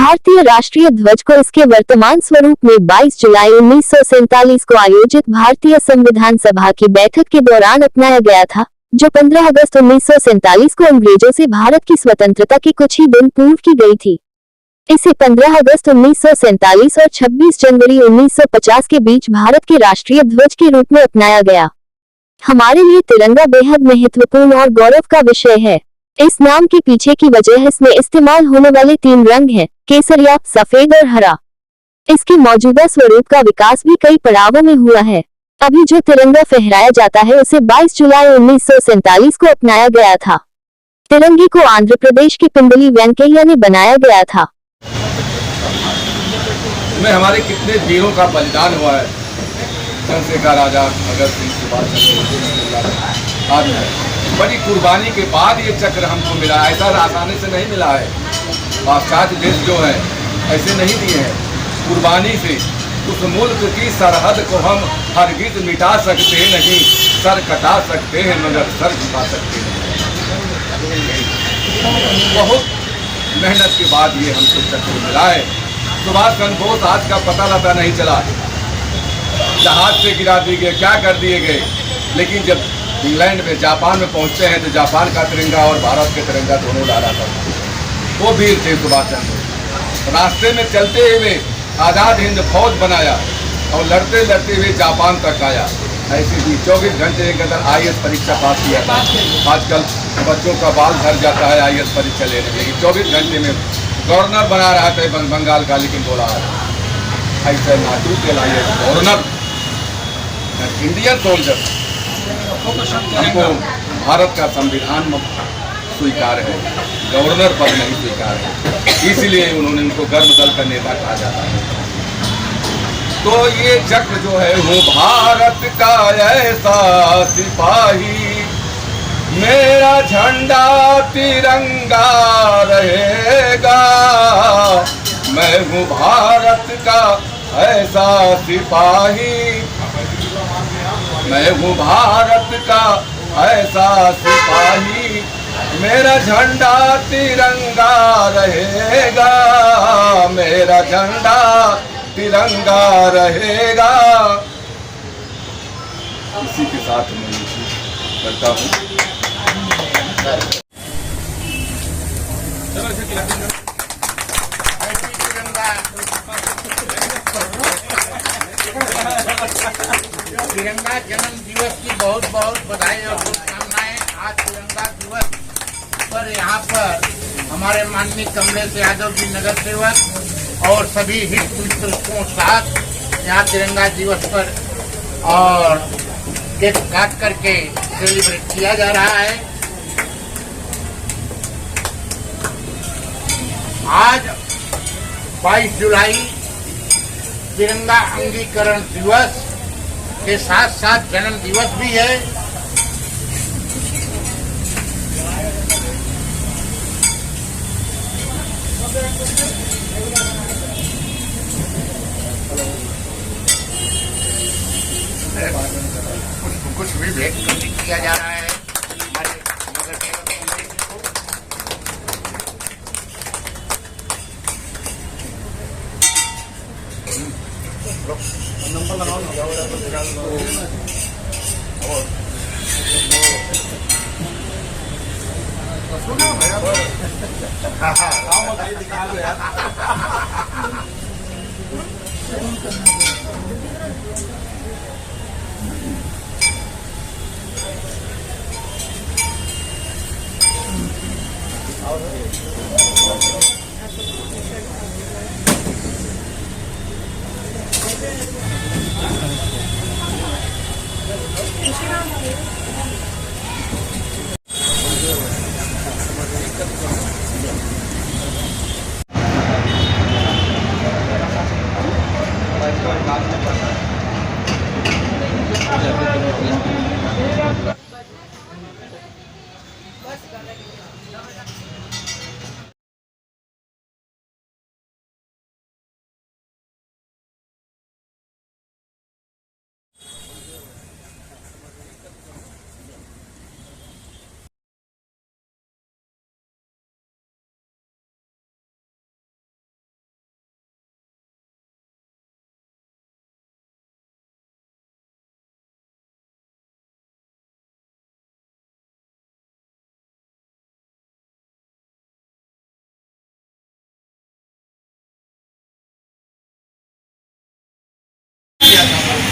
भारतीय राष्ट्रीय ध्वज को इसके वर्तमान स्वरूप में 22 जुलाई 1947 को आयोजित भारतीय संविधान सभा की बैठक के दौरान अपनाया गया था, जो 15 अगस्त 1947 को अंग्रेजों से भारत की स्वतंत्रता के कुछ ही दिन पूर्व की गई थी। इसे 15 अगस्त 1947 और 26 जनवरी 1950 के बीच भारत के राष्ट्रीय ध्वज के रूप में अपनाया गया। हमारे लिए तिरंगा बेहद महत्वपूर्ण और गौरव का विषय है। इस नाम के पीछे की वजह इसमें इस्तेमाल होने वाले 3 रंग हैं, केसरिया, सफेद और हरा। इसके मौजूदा स्वरूप का विकास भी कई पड़ावों में हुआ है। अभी जो तिरंगा फहराया जाता है उसे 22 जुलाई 1947 को अपनाया गया था। तिरंगे को आंध्र प्रदेश के पिंडली वेंकैया ने बनाया गया था। में हमारे कितने वीरों का बलिदान हुआ है। चंद्रशेखर आजाद, भगत सिंह, सुभाष चंद्र आदि बड़ी कुर्बानी के बाद ये चक्र हमको मिला। ऐसा आसानी से नहीं मिला है। पाश्चात्य देश जो है ऐसे नहीं दिए हैं। कुर्बानी से उस मुल्क की सरहद को हम हरगिज मिटा सकते नहीं, सर कटा सकते हैं मगर सर झुका सकते हैं। बहुत मेहनत के बाद ये हमको चक्र मिला है। सुभाष चंद्र बोस आज का पता लता नहीं चला, जहाज से गिरा दिए गए, क्या कर दिए गए। लेकिन जब इंग्लैंड में, जापान में पहुंचते हैं तो जापान का तिरंगा और भारत के तिरंगा दोनों डाला था। वो वीर थे सुभाष चंद्र। रास्ते में चलते हुए आज़ाद हिंद फौज बनाया और लड़ते लड़ते हुए जापान तक आया। ऐसे ही 24 घंटे के अंदर IAS परीक्षा पास किया था। आजकल बच्चों का बाल झड़ जाता है IAS परीक्षा लेने के लिए। 24 घंटे में गवर्नर बना रहा था बंगाल का, लेकिन बोला ऐसा नाटू के लाइए गवर्नर, इंडियन सोल्जर। हमको भारत का संविधान स्वीकार है, गवर्नर पद नहीं स्वीकार है। इसलिए उन्होंने उनको गर्म दल का नेता कहा जाता है। तो ये चक्र जो है, हूँ भारत का ऐसा सिपाही, मेरा झंडा तिरंगा रहेगा। मैं हूँ भारत का ऐसा सिपाही, मैं हूँ भारत का ऐसा सिपाही, मेरा झंडा तिरंगा रहेगा, मेरा झंडा तिरंगा रहेगा। इसी के साथ मैं करता हूँ। तिरंगा जन्म दिवस की बहुत बहुत बधाई और शुभकामनाएं। आज तिरंगा दिवस पर यहाँ पर हमारे माननीय कमलेश यादव जी नगर सेवक और सभी हित मित्रों के साथ यहाँ तिरंगा दिवस पर और केक काट करके सेलिब्रेट किया जा रहा है। आज 22 जुलाई तिरंगा अंगीकरण दिवस के साथ साथ जन्म दिवस भी है। कुछ भी भेंट किया जा रहा है हमारे नगर सेवक को। नंबर लगाओ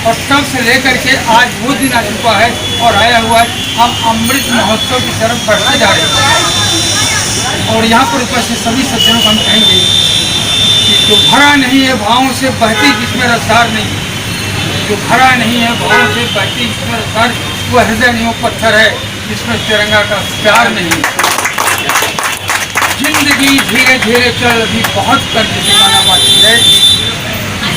और तब से लेकर के आज वो दिन आ चुका है और आया हुआ है। हम अमृत महोत्सव की तरफ बढ़ते जा रहे हैं और यहाँ पर उपस्थित सभी सज्जनों को हम कहेंगे कि जो भरा नहीं है भावों से बहती जिसमें रफ्तार नहीं, जो भरा नहीं है भावों से बहती जिसमें रफ्तार, वो हृदय नहीं, वो पत्थर है जिसमें तिरंगा का प्यार नहीं। जिंदगी धीरे धीरे चल, अभी बहुत कर्ज चुकाना बाकी है।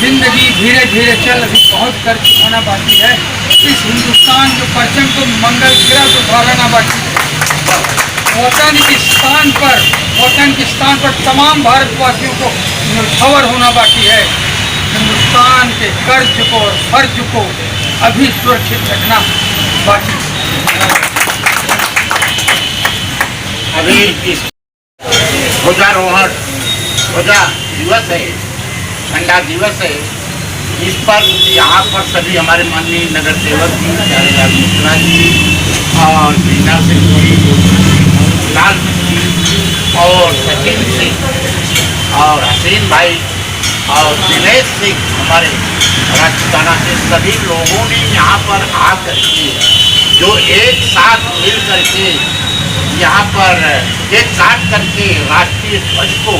जिंदगी धीरे धीरे चल, अभी बहुत कर्ज चुकाना बाकी है। इस हिंदुस्तान जो परचम को मंगल गिरा तो फहराना बाकी है। वतन के स्थान पर तमाम भारतवासियों को निर्भर होना बाकी है। हिंदुस्तान के कर्ज को और फर्ज को अभी सुरक्षित रखना बाकी है। अभी इस ध्वजारोहण ध्वजा दिवस है, झंडा दिवस है। इस पर यहाँ पर सभी हमारे माननीय नगर सेवक जी, प्यारेलाल मिश्रा जी और मीना सिंह जी, लाल जी और सचिन सिंह और हसीन भाई और दिनेश सिंह हमारे राजस्थाना से सभी लोगों ने यहाँ पर आकर के जो एक साथ मिल करके यहाँ पर केक काट करके राष्ट्रीय ध्वज को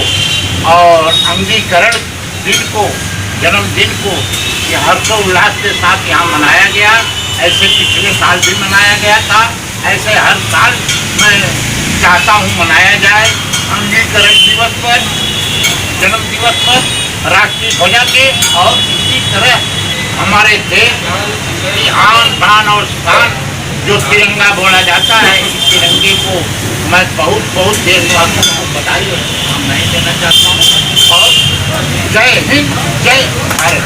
और अंगीकरण दिन को, जन्मदिन को ये हर्षोल्लास के साथ यहाँ मनाया गया। ऐसे पिछले साल भी मनाया गया था, ऐसे हर साल मैं चाहता हूँ मनाया जाए। अंगीकरण दिवस पर, जन्म दिवस पर राष्ट्रीय ध्वजा के, और इसी तरह हमारे देश की आन बान और शान जो तिरंगा बोला जाता है, इस तिरंगे को मैं बहुत बहुत देशवासियों को बधाई और नहीं देना चाहता हूँ। और जय हिंद, जय Bharat.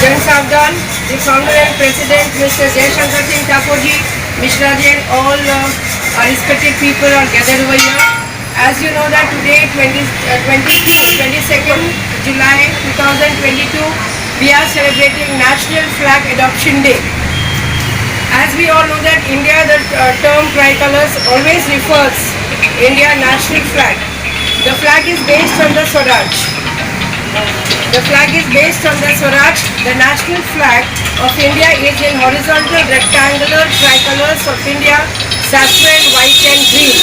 Jan Savdan, the founder and president, Mr. Jaishankar Singh Thakurji, Mishra ji, and all our respected people are gathered over here. As you know that today, 22nd July 2022, we are celebrating National Flag Adoption Day. As we all know that India, the term tricolors always refers India national flag. The flag is based on the Swaraj. The flag is based on the Swaraj. The national flag of India is in horizontal rectangular tricolors of India, saffron, white and green.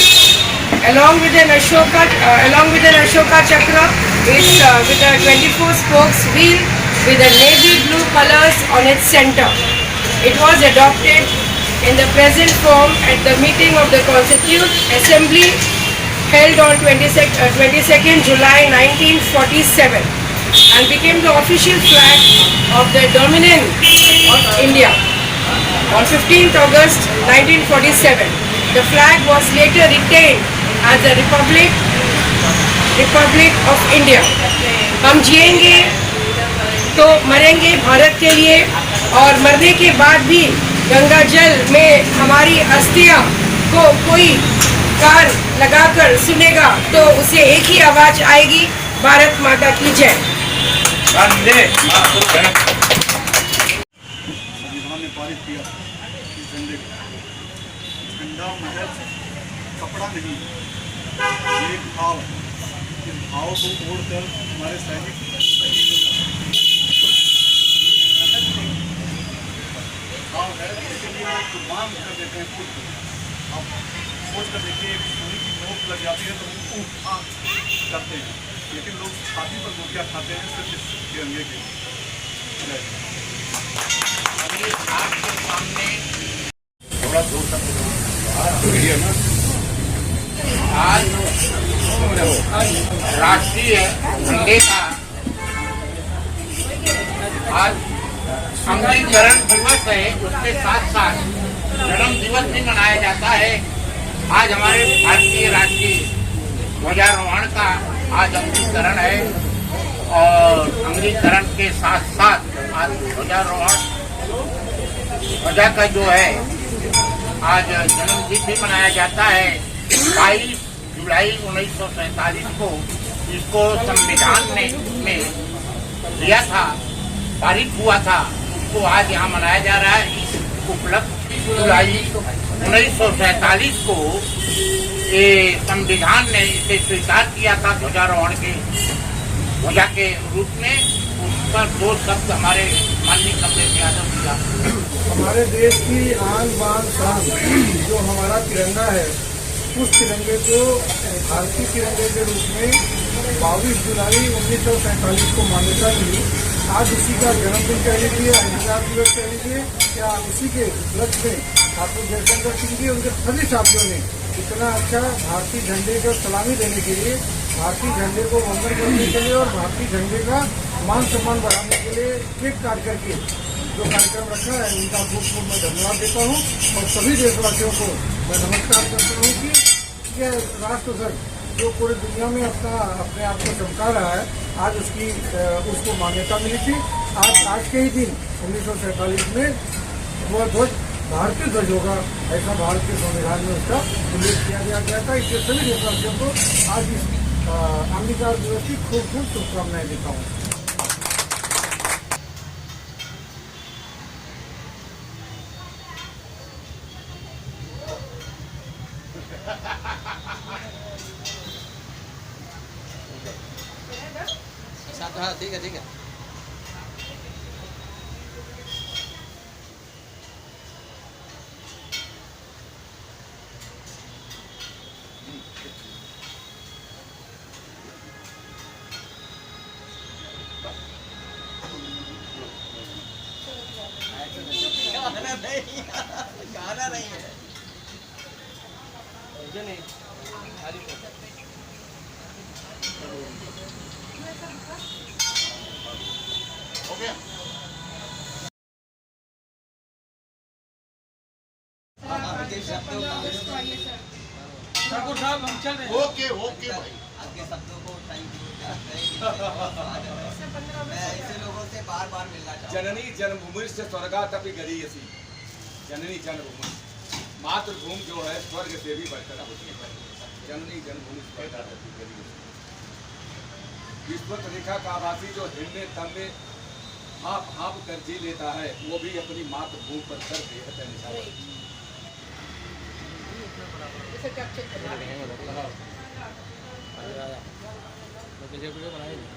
Along with an Ashoka Chakra, it's with a 24 spokes wheel with a navy blue colors on its center. It was adopted in the present form at the meeting of the Constituent Assembly held on 22nd July 1947 and became the official flag of the Dominion of India on 15th August 1947. The flag was later retained as the Republic of India. हम जिएंगे तो मरेंगे भारत के लिए, और मरने के बाद भी गंगा जल में हमारी अस्थियां को कोई कान लगाकर सुनेगा तो उसे एक ही आवाज आएगी, भारत माता की जय। संविधान ने पारित किया कि झंडा महज कपड़ा नहीं, एक भाव, इस भाव को ओढ़कर हमारे सैनिक भाव है, इसके लिए वो कुर्बान कर देते हैं खुद को। आप सोच कर देखिए, एक सोने की नोक लग जाती है तो वो करते हैं, लेकिन लोग छाती पर गोटियाँ खाते हैं सिर्फ इस तिरंगे के। अभी आपके सामने थोड़ा दूर तक आज राष्ट्रीय झंडे का आज अंगीकरण दिवस है, उसके साथ साथ जन्म दिवस भी मनाया जाता है। आज हमारे भारतीय राष्ट्रीय ध्वजारोहण का आज अंगीकरण है, और अंगीकरण के साथ साथ आज ध्वजारोहण, ध्वजा का जो है आज जन्मदिन भी मनाया जाता है। 22 जुलाई 1947 को इसको संविधान में दिया था, पारित हुआ था, उसको आज यहाँ मनाया जा रहा है। इस उपलब्ध जुलाई 1947 को ये संविधान ने इसे स्वीकार किया था ध्वजारोहण के ध्वजा के रूप में, पर दो शब्द हमारे माननीय कमलेश यादव जी का। हमारे देश की आन बान शान जो हमारा तिरंगा है, उस तिरंगे को भारतीय तिरंगे के रूप में 22 जुलाई 1947 को मान्यता मिली। आज उसी का जन्मदिन कह लीजिए, अंगीकार दिवस कह लीजिए, या उसी के उपलक्ष्य में ठाकुर जयशंकर सिंह जी उनके सभी साथियों ने इतना अच्छा भारतीय झंडे को सलामी देने के लिए, भारतीय झंडे को वंदन करने के लिए और भारतीय झंडे का मान सम्मान बढ़ाने के लिए केक काट करके जो कार्यक्रम रखा है, उनका खूब खूब मैं धन्यवाद देता हूँ। और सभी देशवासियों को मैं नमस्कार करता हूँ कि यह राष्ट्र ध्वज जो पूरी दुनिया में अपने आप को चमका रहा है, आज उसको मान्यता मिली थी। आज के ही दिन 1947 में वह ध्वज भारतीय ध्वज होगा, ऐसा भारत के संविधान में उसका उल्लेख किया गया था। इसलिए सभी देशवासियों को आज इस अंगीकार दिवस की खूब खूब शुभकामनाएं देता हूँ। हाँ ठीक है ठीक है। गाना नहीं है हो गया। ठाकुर साहब हम चल रहे हैं। ओके ओके भाई, आपके शब्दों को मैं ऐसे लोगों से बार बार मिलना चाहूँ। जननी जन्मभूमि से स्वर्गादपि गरीयसी। जननी जन्मभूमि, मातृभूमि जो है स्वर्ग से भी बढ़कर होती है। जननी जन्मभूमि स्वर्गादपि गरीयसी। विश्व रेखा का आभासी जो हिरण्य तम में हाँप हाँप कर जी लेता है, वो भी अपनी मातृभूमि पर कर दे निशान। वीडियो बनाएंगे।